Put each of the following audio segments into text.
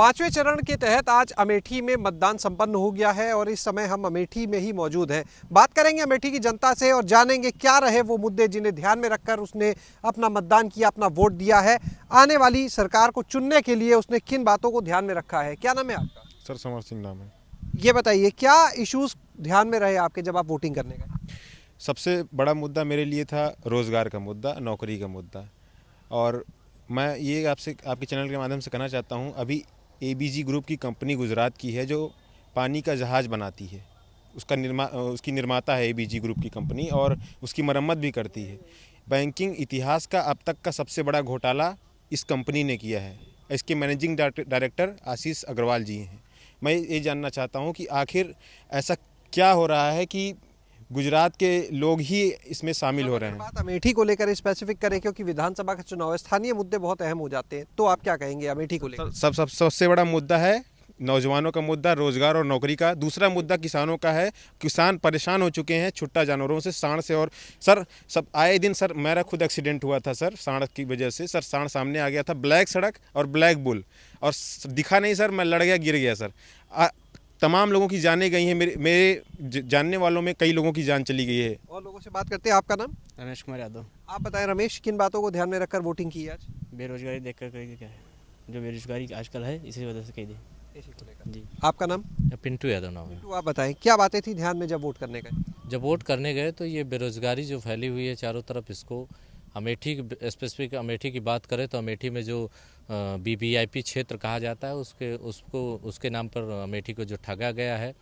पांचवें चरण के तहत आज अमेठी में मतदान संपन्न हो गया है और इस समय हम अमेठी में ही मौजूद हैं। बात करेंगे अमेठी की जनता से और जानेंगे क्या रहे वो मुद्दे जिन्हें ध्यान में रखकर उसने अपना मतदान किया, अपना वोट दिया है। आने वाली सरकार को चुनने के लिए उसने किन बातों को ध्यान में रखा है। क्या नाम है आपका? सर समर सिंह नाम है। ये बताइए क्या इश्यूज ध्यान में रहे आपके जब आप वोटिंग करने गए? सबसे बड़ा मुद्दा मेरे लिए था रोज़गार का मुद्दा, नौकरी का मुद्दा। और मैं ये आपसे आपके चैनल के माध्यम से कहना चाहता हूँ, अभी एबीजी ग्रुप की कंपनी गुजरात की है जो पानी का जहाज़ बनाती है। उसकी निर्माता है एबीजी ग्रुप की कंपनी और उसकी मरम्मत भी करती है। बैंकिंग इतिहास का अब तक का सबसे बड़ा घोटाला इस कंपनी ने किया है। इसके मैनेजिंग डायरेक्टर आशीष अग्रवाल जी हैं। मैं ये जानना चाहता हूँ कि आखिर ऐसा क्या हो रहा है कि गुजरात के लोग ही इसमें शामिल हो रहे हैं। बात अमेठी को लेकर स्पेसिफिक करें क्योंकि विधानसभा का चुनाव है, स्थानीय मुद्दे बहुत अहम हो जाते हैं, तो आप क्या कहेंगे अमेठी को लेकर? सबसे बड़ा मुद्दा है नौजवानों का मुद्दा, रोजगार और नौकरी का। दूसरा मुद्दा किसानों का है। किसान परेशान हो चुके हैं छुट्टा जानवरों से, सांड से। और सर सब आए दिन सर मेरा खुद एक्सीडेंट हुआ था सर, सांड की वजह से। सर सांड सामने आ गया था, ब्लैक सड़क और ब्लैक बुल, और दिखा नहीं सर, मैं लड़ गया, गिर गया सर। तमाम लोगों की जानें गई हैं। मेरे जानने वालों में कई लोगों की जान चली गई है। और लोगों से बात करते हैं। आपका नाम? रमेश कुमार यादव। आप बताएं रमेश, किन बातों को ध्यान में रखकर वोटिंग की आज? बेरोजगारी देखकर कही क्या है, जो बेरोजगारी आजकल है इसी वजह से कही दी। इसी को लेकर जी। आपका नाम? पिंटू यादव नाम है। तो आप बताएं क्या बातें थी ध्यान में जब वोट करने गए? जब वोट करने गए तो ये बेरोजगारी जो फैली हुई है चारों तरफ, इसको अमेठी स्पेसिफिक अमेठी की बात करें तो अमेठी में जो बीबीआईपी क्षेत्र कहा जाता है उसके नाम पर अमेठी को जो ठगा गया है,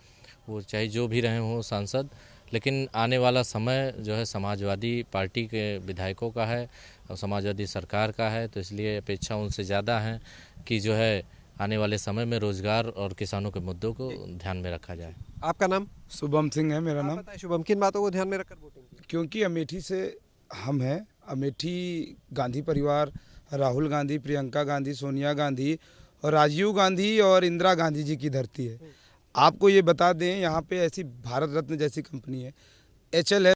वो चाहे जो भी रहे हों सांसद, लेकिन आने वाला समय जो है समाजवादी पार्टी के विधायकों का है और समाजवादी सरकार का है, तो इसलिए अपेक्षा उनसे ज़्यादा है कि जो है आने वाले समय में रोजगार और किसानों के मुद्दों को ध्यान में रखा जाए। आपका नाम? शुभम सिंह है मेरा नाम। शुभम, किन बातों को ध्यान में रखकर वोटिंग की? क्योंकि अमेठी से हम हैं, अमेठी गांधी परिवार, राहुल गांधी, प्रियंका गांधी, सोनिया गांधी और राजीव गांधी और इंदिरा गांधी जी की धरती है। आपको ये बता दें, यहाँ पे ऐसी भारत रत्न जैसी कंपनी है, एचएल है,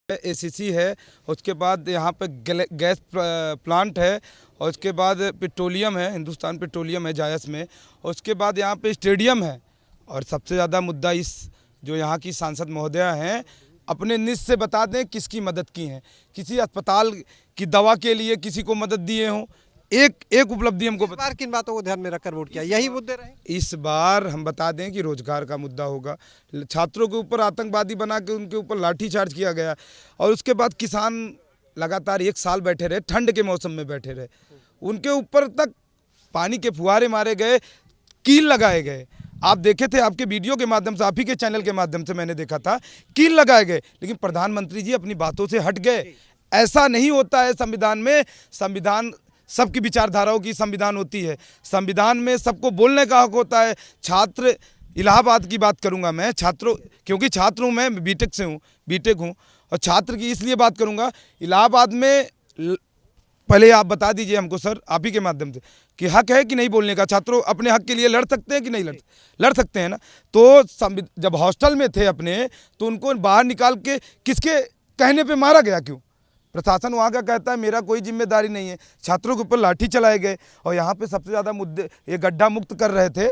एसीसी है, उसके बाद यहाँ पे गैस प्लांट है, और उसके बाद पेट्रोलियम है, हिंदुस्तान पेट्रोलियम है जायस में, और उसके बाद यहाँ पे स्टेडियम है। और सबसे ज़्यादा मुद्दा इस जो यहाँ की सांसद महोदया हैं, अपने निज से बता दें किसकी मदद की है, किसी अस्पताल की दवा के लिए किसी को मदद दिए हों। एक उपलब्धि हमको इस बार किन बातों को ध्यान में रखकर वोट किया? यही मुद्दे रहे इस बार। हम बता दें कि रोजगार का मुद्दा होगा। छात्रों के ऊपर आतंकवादी बना के उनके ऊपर लाठीचार्ज किया गया, और उसके बाद किसान लगातार 1 साल बैठे रहे, ठंड के मौसम में बैठे रहे, उनके ऊपर तक पानी के फुहारे मारे गए, कील लगाए गए। आप देखे थे, आपके वीडियो के माध्यम से, आप ही के चैनल के माध्यम से मैंने देखा था, कील लगाए गए, लेकिन प्रधानमंत्री जी अपनी बातों से हट गए। ऐसा नहीं होता है संविधान में। संविधान सबकी विचारधाराओं की संविधान होती है। संविधान में सबको बोलने का हक होता है। छात्र, इलाहाबाद की बात करूंगा मैं, छात्रों, क्योंकि छात्र हूँ मैं, बीटेक हूँ, और छात्र की इसलिए बात करूंगा। इलाहाबाद में पहले आप बता दीजिए हमको सर, आप ही के माध्यम से, कि हक है कि नहीं बोलने का? छात्रों अपने हक के लिए लड़ सकते हैं कि नहीं लड़ सकते हैं ना? तो जब हॉस्टल में थे अपने, तो उनको बाहर निकाल के किसके कहने पे मारा गया? क्यों? प्रशासन वहाँ का कहता है मेरा कोई जिम्मेदारी नहीं है। छात्रों के ऊपर लाठी चलाए गए। और यहाँ पे सबसे ज़्यादा मुद्दे, ये गड्ढा मुक्त कर रहे थे।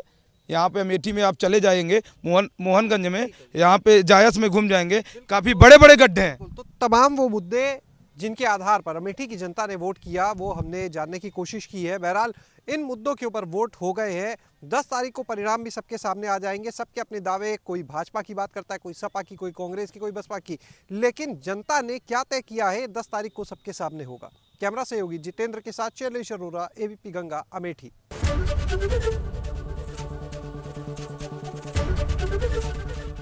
यहाँ पे अमेठी में आप चले जाएंगे, मोहनगंज में, यहाँ पे जायस में घूम जाएंगे, काफ़ी बड़े बड़े गड्ढे हैं। तो तमाम वो मुद्दे जिनके आधार पर अमेठी की जनता ने वोट किया, वो हमने जानने की कोशिश की है। बहरहाल इन मुद्दों के ऊपर वोट हो गए हैं। 10 तारीख को परिणाम भी सबके सामने आ जाएंगे। सबके अपने दावे, कोई भाजपा की बात करता है, कोई सपा की, कोई कांग्रेस की, कोई बसपा की, लेकिन जनता ने क्या तय किया है 10 तारीख को सबके सामने होगा। कैमरा सहयोगी जितेंद्र के साथ शैलेश अरोरा, एबीपी गंगा, अमेठी।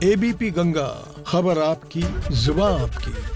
एबीपी गंगा, खबर आपकी, जुबान आपकी।